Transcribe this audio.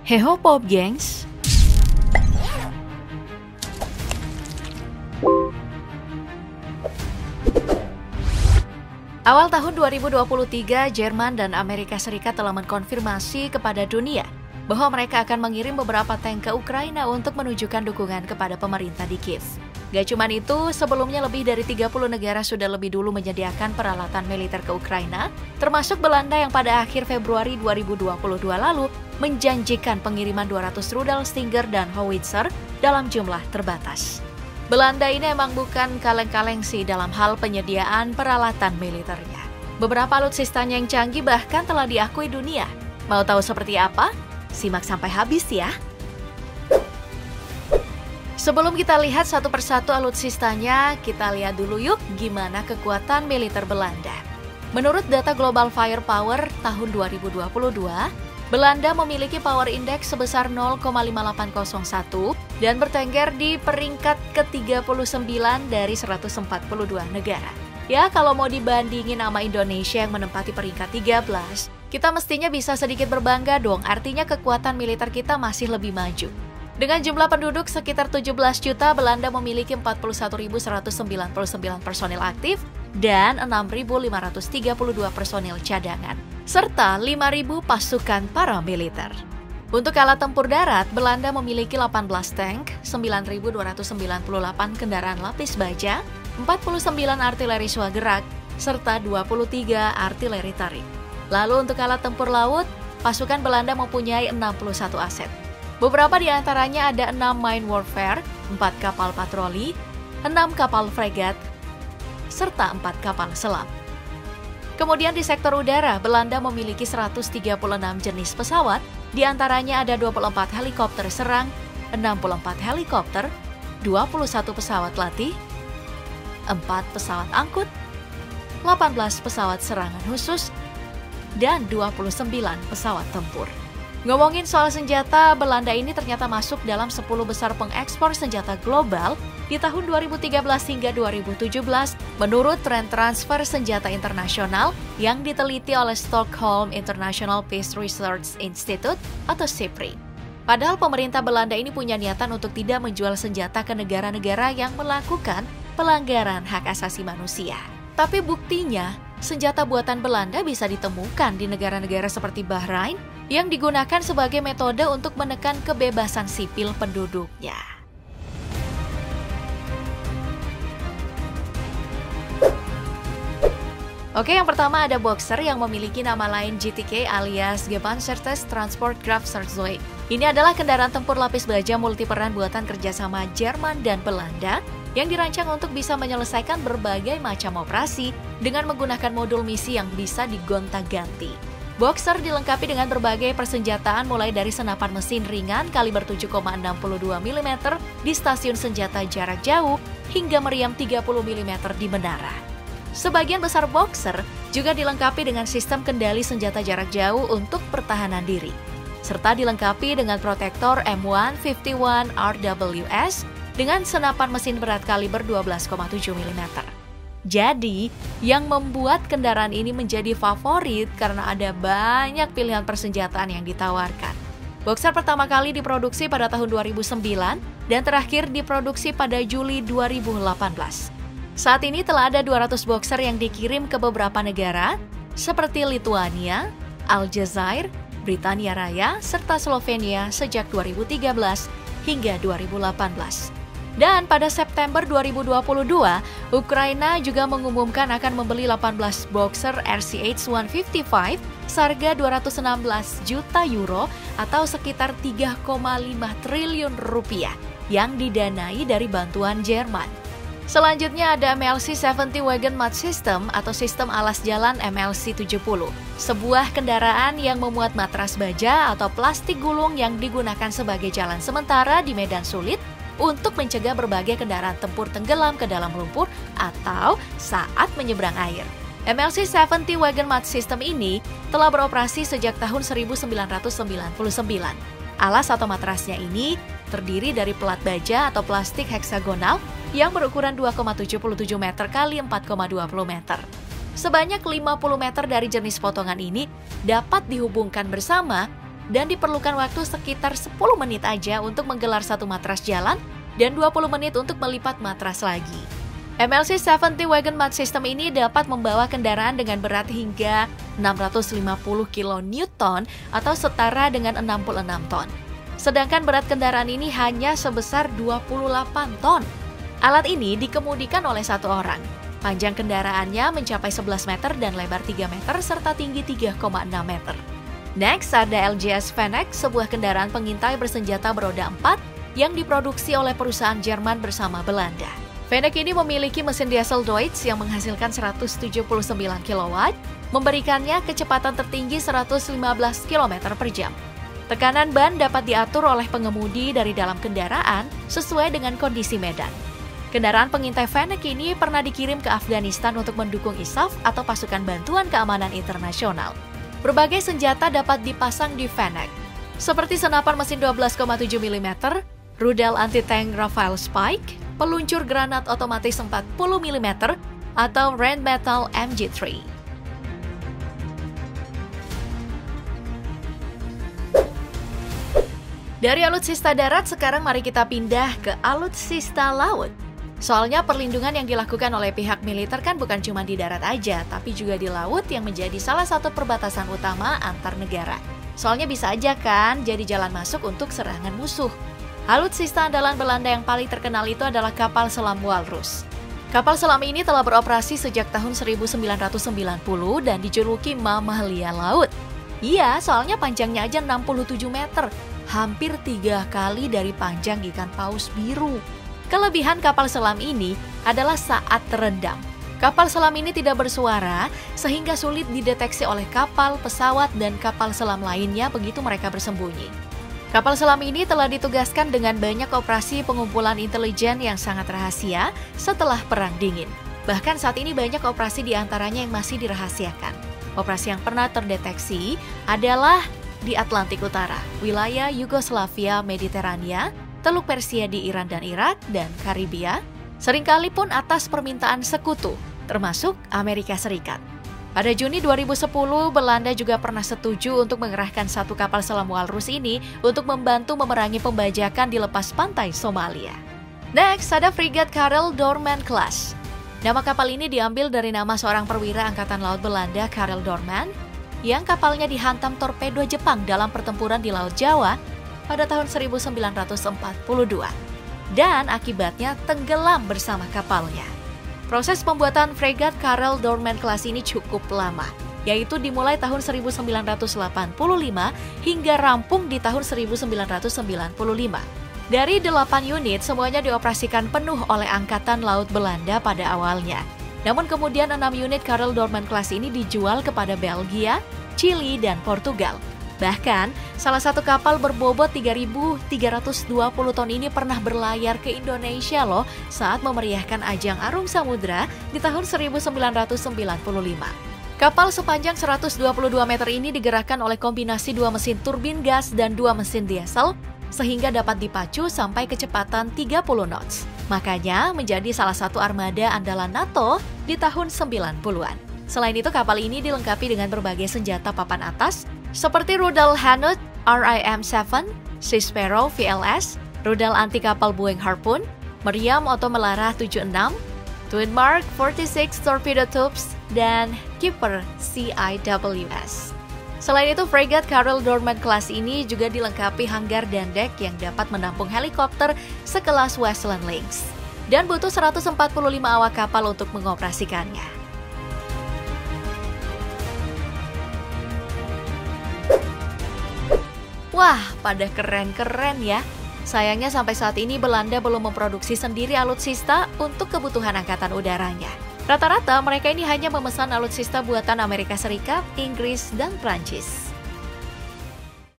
Heho Pop gengs. Awal tahun 2023, Jerman dan Amerika Serikat telah mengkonfirmasi kepada dunia bahwa mereka akan mengirim beberapa tank ke Ukraina untuk menunjukkan dukungan kepada pemerintah di Kiev. Gak cuman itu, sebelumnya lebih dari 30 negara sudah lebih dulu menyediakan peralatan militer ke Ukraina, termasuk Belanda yang pada akhir Februari 2022 lalu menjanjikan pengiriman 200 rudal Stinger dan howitzer dalam jumlah terbatas. Belanda ini emang bukan kaleng-kaleng sih dalam hal penyediaan peralatan militernya. Beberapa alutsistanya yang canggih bahkan telah diakui dunia. Mau tahu seperti apa? Simak sampai habis ya. Sebelum kita lihat satu persatu alutsistanya, kita lihat dulu yuk gimana kekuatan militer Belanda. Menurut data Global Firepower tahun 2022, Belanda memiliki power index sebesar 0,5801 dan bertengger di peringkat ke-39 dari 142 negara. Ya, kalau mau dibandingin sama Indonesia yang menempati peringkat 13, kita mestinya bisa sedikit berbangga dong, artinya kekuatan militer kita masih lebih maju. Dengan jumlah penduduk sekitar 17 juta, Belanda memiliki 41.199 personil aktif dan 6.532 personil cadangan, serta 5.000 pasukan paramiliter. Untuk alat tempur darat, Belanda memiliki 18 tank, 9.298 kendaraan lapis baja, 49 artileri swagerak, serta 23 artileri tarik. Lalu untuk alat tempur laut, pasukan Belanda mempunyai 61 aset. Beberapa di antaranya ada 6 mine warfare, 4 kapal patroli, 6 kapal fregat, serta 4 kapal selam. Kemudian di sektor udara, Belanda memiliki 136 jenis pesawat, di antaranya ada 24 helikopter serang, 64 helikopter, 21 pesawat latih, 4 pesawat angkut, 18 pesawat serangan khusus, dan 29 pesawat tempur. Ngomongin soal senjata, Belanda ini ternyata masuk dalam 10 besar pengekspor senjata global di tahun 2013 hingga 2017 menurut tren transfer senjata internasional yang diteliti oleh Stockholm International Peace Research Institute atau SIPRI. Padahal pemerintah Belanda ini punya niatan untuk tidak menjual senjata ke negara-negara yang melakukan pelanggaran hak asasi manusia. Tapi buktinya, senjata buatan Belanda bisa ditemukan di negara-negara seperti Bahrain yang digunakan sebagai metode untuk menekan kebebasan sipil penduduknya. Oke, yang pertama ada Boxer yang memiliki nama lain GTK alias Gepanzertes Transportkraftfahrzeuge. Ini adalah kendaraan tempur lapis baja multiperan buatan kerjasama Jerman dan Belanda yang dirancang untuk bisa menyelesaikan berbagai macam operasi dengan menggunakan modul misi yang bisa digonta-ganti. Boxer dilengkapi dengan berbagai persenjataan mulai dari senapan mesin ringan kaliber 7,62 mm di stasiun senjata jarak jauh hingga meriam 30 mm di menara. Sebagian besar Boxer juga dilengkapi dengan sistem kendali senjata jarak jauh untuk pertahanan diri, serta dilengkapi dengan protektor M151 RWS dengan senapan mesin berat kaliber 12,7 mm. Jadi, yang membuat kendaraan ini menjadi favorit karena ada banyak pilihan persenjataan yang ditawarkan. Boxer pertama kali diproduksi pada tahun 2009 dan terakhir diproduksi pada Juli 2018. Saat ini telah ada 200 Boxer yang dikirim ke beberapa negara seperti Lituania, Aljazair, Britania Raya, serta Slovenia sejak 2013 hingga 2018. Dan pada September 2022, Ukraina juga mengumumkan akan membeli 18 Boxer RCH-155 seharga 216 juta euro atau sekitar 3,5 triliun rupiah yang didanai dari bantuan Jerman. Selanjutnya ada MLC-70 Wagon Mat System atau sistem alas jalan MLC-70, sebuah kendaraan yang memuat matras baja atau plastik gulung yang digunakan sebagai jalan sementara di medan sulit untuk mencegah berbagai kendaraan tempur tenggelam ke dalam lumpur atau saat menyeberang air. MLC-70 Wagon Mat System ini telah beroperasi sejak tahun 1999. Alas atau matrasnya ini terdiri dari pelat baja atau plastik heksagonal yang berukuran 2,77 meter x 4,20 meter. Sebanyak 50 meter dari jenis potongan ini dapat dihubungkan bersama dan diperlukan waktu sekitar 10 menit aja untuk menggelar satu matras jalan dan 20 menit untuk melipat matras lagi. MLC 70 Wagon Mat System ini dapat membawa kendaraan dengan berat hingga 650 kN atau setara dengan 66 ton. Sedangkan berat kendaraan ini hanya sebesar 28 ton. Alat ini dikemudikan oleh satu orang. Panjang kendaraannya mencapai 11 meter dan lebar 3 meter serta tinggi 3,6 meter. Next ada LGS Fennec, sebuah kendaraan pengintai bersenjata beroda 4 yang diproduksi oleh perusahaan Jerman bersama Belanda. Fennec ini memiliki mesin diesel Deutz yang menghasilkan 179 kW, memberikannya kecepatan tertinggi 115 km per jam. Tekanan ban dapat diatur oleh pengemudi dari dalam kendaraan sesuai dengan kondisi medan. Kendaraan pengintai Fennec ini pernah dikirim ke Afghanistan untuk mendukung ISAF atau pasukan bantuan keamanan internasional. Berbagai senjata dapat dipasang di Fennec, seperti senapan mesin 12,7 mm, rudal anti-tank Rafale Spike, peluncur granat otomatis 40 mm, atau Rheinmetall MG3. Dari alutsista darat, sekarang mari kita pindah ke alutsista laut. Soalnya perlindungan yang dilakukan oleh pihak militer kan bukan cuma di darat aja, tapi juga di laut yang menjadi salah satu perbatasan utama antar negara. Soalnya bisa aja kan jadi jalan masuk untuk serangan musuh. Alutsista andalan Belanda yang paling terkenal itu adalah kapal selam Walrus. Kapal selam ini telah beroperasi sejak tahun 1990 dan dijuluki Mamalia Laut. Iya, soalnya panjangnya aja 67 meter, hampir 3 kali dari panjang ikan paus biru. Kelebihan kapal selam ini adalah saat terendam. Kapal selam ini tidak bersuara sehingga sulit dideteksi oleh kapal, pesawat, dan kapal selam lainnya begitu mereka bersembunyi. Kapal selam ini telah ditugaskan dengan banyak operasi pengumpulan intelijen yang sangat rahasia setelah Perang Dingin. Bahkan saat ini banyak operasi diantaranya yang masih dirahasiakan. Operasi yang pernah terdeteksi adalah di Atlantik Utara, wilayah Yugoslavia, Mediterania, Teluk Persia di Iran dan Irak, dan Karibia, seringkali pun atas permintaan sekutu, termasuk Amerika Serikat. Pada Juni 2010, Belanda juga pernah setuju untuk mengerahkan satu kapal selam Walrus ini untuk membantu memerangi pembajakan di lepas pantai Somalia. Next, ada Frigate Karel Doorman Class. Nama kapal ini diambil dari nama seorang perwira Angkatan Laut Belanda, Karel Doorman, yang kapalnya dihantam torpedo Jepang dalam pertempuran di Laut Jawa pada tahun 1942. Dan akibatnya tenggelam bersama kapalnya. Proses pembuatan fregat Karel Doorman Class ini cukup lama, yaitu dimulai tahun 1985 hingga rampung di tahun 1995. Dari 8 unit, semuanya dioperasikan penuh oleh Angkatan Laut Belanda pada awalnya. Namun kemudian 6 unit Karel Doorman Class ini dijual kepada Belgia, Chili, dan Portugal. Bahkan, salah satu kapal berbobot 3.320 ton ini pernah berlayar ke Indonesia loh saat memeriahkan ajang Arung Samudra di tahun 1995. Kapal sepanjang 122 meter ini digerakkan oleh kombinasi 2 mesin turbin gas dan 2 mesin diesel sehingga dapat dipacu sampai kecepatan 30 knots. Makanya menjadi salah satu armada andalan NATO di tahun 90-an. Selain itu, kapal ini dilengkapi dengan berbagai senjata papan atas seperti rudal Hanut RIM-7, Sea Sparrow VLS, rudal anti kapal Boeing Harpoon, meriam oto melarah 76, Twin Mark 46 torpedo tubes, dan Keeper CIWS. Selain itu, fregat Karel Doorman Class ini juga dilengkapi hanggar dan dek yang dapat menampung helikopter sekelas Westland Lynx dan butuh 145 awak kapal untuk mengoperasikannya. Wah, pada keren-keren ya. Sayangnya sampai saat ini Belanda belum memproduksi sendiri alutsista untuk kebutuhan angkatan udaranya. Rata-rata mereka ini hanya memesan alutsista buatan Amerika Serikat, Inggris, dan Prancis.